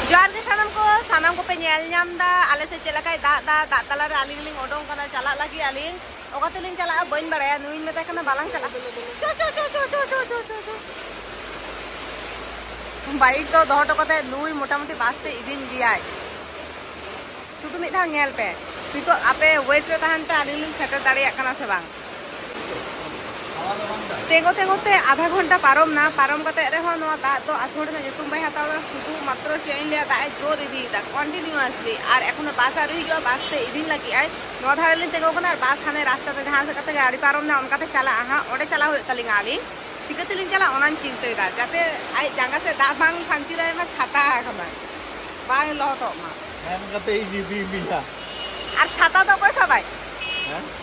जोहार के सानाम को पे नेल नाम दा आले से चला काय दा तला रे आलिंग लिंग ओडों कना चला लगी आलिंग ओका तेलिंग चला बइन बड़ाया नुइन मेता कना बालांग चला चो चो चो चो चो चो चो चो चो बाइक तो दोहट कते नुई मोटामुटी बास ते इदिन गियाय शुधु मिद धाव नेल पे तो आपे वेट रे तहन पे आलिंग लिंग सेटल दाड़िया कना से बांग तेगो तेगो ते आधा घंटा पारम ना पारम कते रे हो नो दा तो आसोड़ ना तुम भाई हतावा शुधु मात्र चेन लिया दा जोर इदी दा कंटिन्यूअसली और एखोनो बास आरो हिजो बास ते इदिन लगी आय नो धारलिन तेगो कना बास हाने रास्ता ते जहां से कते गाड़ी पारम ना उनका ते चला हा ओडे चला हो तलिंग आली चिकतेलिंग चला ओनान चिंते दा जाते आय जांगा से दा बांग फांची रे मा छाता खबा बांग लहतो मा एम कते इदी मिला और छाता तो कोई सबाई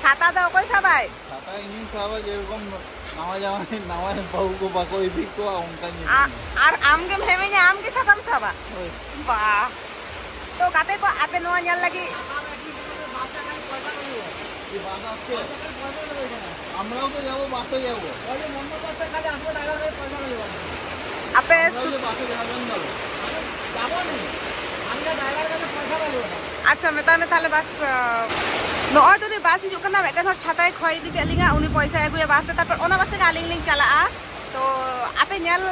छाता तो कोई सबाई छाता इनी साबा जेरकम नावा जावा नावा बाहु को बाको इदी को उनका नि और आम के भेमे ने आम के छाता में साबा वाह तो काते को आपे नोआ नेल लगी बाचा खाली पैसा लगियो ई बासा से আমরাও তো যাব বাসে যাব ওই নম্বর বাসে খালি আসবো টাকা করে পয়সা লইব আপে বাসে যাবেন না যাব না আমরা ড্রাইভার কাছে পয়সা লইব अच्छा मेता में ताले बस नोय तो बास हिजुक कना मेटे हर छाताय खय दि केलिंगा उनी पैसा एगुया बास ते तापर ओना बास ते आलिंग लिंग चला तो आपे नेल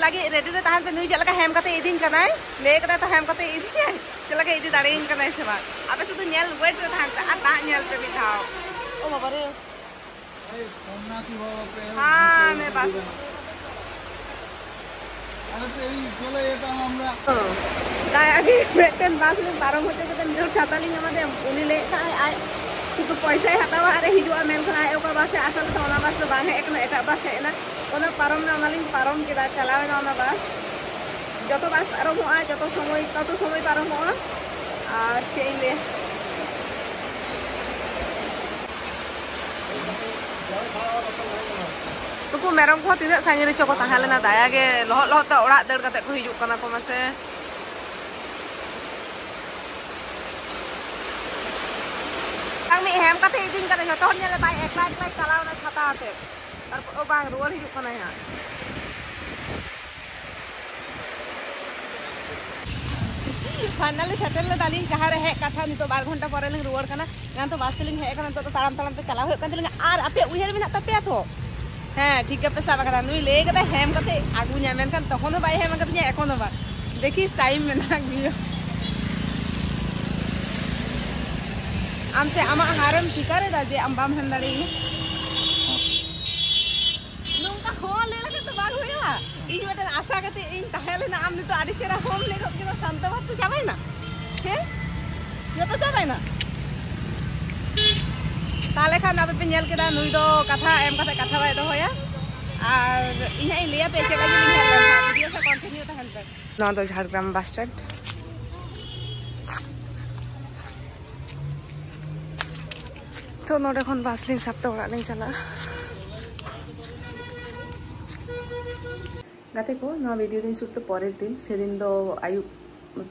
लागे रेडी रे तहन पे नुई चला का हेम कते इदिन कनाय ले कदा तो हेम कते इदि चला के इदि दाड़िन कनाय से बा आपे शुद्ध नेल वेट रे तहन आ दा नेल पे बिठाओ ओ बाबा रे ए सोना की बाबा पे हां मैं बस अरे तेरी चले এটা আমরা তাই আগে বেতন বাসলে 12 হতে যেতে নির ছাতালিং আমাদের উনিলে তাই আই শুধু পয়সাই হাতাওয়া আরে হিজুয়া মেনখন আই ওকা বাসে আসল তো ওনা বাস তো বাঙে একনা এটা বাস হেনা ওনা পারম না অনালিং পারম কেদা চালাবে না ওনা বাস যত বাস পারম হয় যত সময় পারম হয় আর সেইলে तुको मेरम को तिना सांगिरे चको ताहालेना दायागे लहत लहत ओड़ा दड़ कते को हिजुक कना को मासे आंगमी हेम कते इदिन कने जतो हर नेले बाय एकला एकला चलाव ना छाता आते तार ओ बांग रुवर हिजुक कना या फाइनली सेटल ले दालिंग जहां रे हे कथा नि तो 12 घंटा परे लिंग रुवर कना ना तो बासलिंग हे कना तो ताराम ताराम ते चलाव हो कन दिलिंग आर आपे उहेर बिना तपे तो हाँ ठीक है पैसा बकरा नुई ले कते हेम कते आगु न्यामेन kan तखोनो बाय हेम कते nya एकोनो बा देखी टाइम में ना गियो आमसे आमा हारम शिकारे दा जे आम बाम हंदाड़ी नोंका हो ले लगे तो बाग होया इन बेटा आशा कते इन ताहेले ना आम नि तो आडी चेरा होम ले के शांत बात तो जाबाय ना हे यो तो जाबाय ना ताले खान आपे पे नेल केदा नुई दो कथा एम कते कथा बाय दो होया और इना लिया पे चला गी वीडियो से कंटिन्यू तहन तक ना तो झारग्राम बस स्टैंड तो नोडे खन बासलिंग सप्त ओड़ा लिंग चला गाते को ना वीडियो दिन शुट तो परेर दिन से दिन दो आयु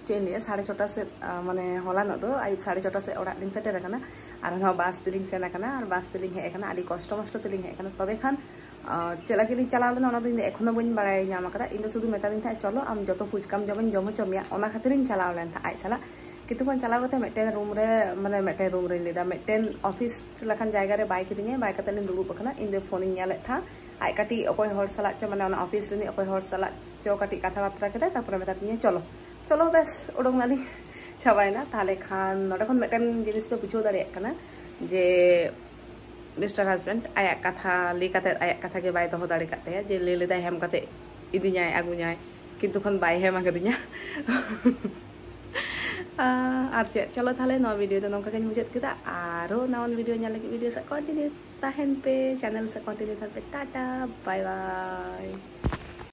चेन 6:30 से माने होला न दो आयु 6:30 से ओड़ा लिंग सेटेर कना और ना बास दिलिंग सेना कना और बास दिलिंग हे कना आदि कष्ट मष्ट दिलिंग हे कना तबे खान चला के चलाव लेना ओना दिन एखोनो बइन बाड़ाय नाम कदा इन शुधु मेता दिन था चलो आम जतो फुचकाम जमन जम चमिया ओना खातिरिन चलाव लेन था आइ साला कितु कोन चलाव कते मेटे रूम रे माने मेटे रूम रे लेदा मेटे ऑफिस लखन जायगा रे बाइक दिने बाइक कते लिन दुड़ुब कना इन दे फोन नेले था आइ काटी अकोय हर साला च माने ओना ऑफिस रे अकोय हर साला चो काटी कथा बात्रा केदा तापर मेता तिने चलो चलो बस उडोंग नाली छाबायना ताले खान नोडे खन मेटेन जिनिस पे बुझो दाड़े कना जे मिस्टर हस्बैंड आया कथा लेकाते आया कथा के बाय दो दाड़े काते जे ले लेदा हेम काते इदिኛय आगुኛय किंतु खन बाय हेम आगदिኛ আর চলো তাহলে নয়া ভিডিও তো নঙ্কা মুচাদ কেদা আরো নন ভিডিও ᱧᱮᱞ ᱞᱟᱹᱜᱤᱫ वीडियो से कंटिन्यू ताहन पे चैनल से कंटिन्यू थान पे टाटा बाय बाय।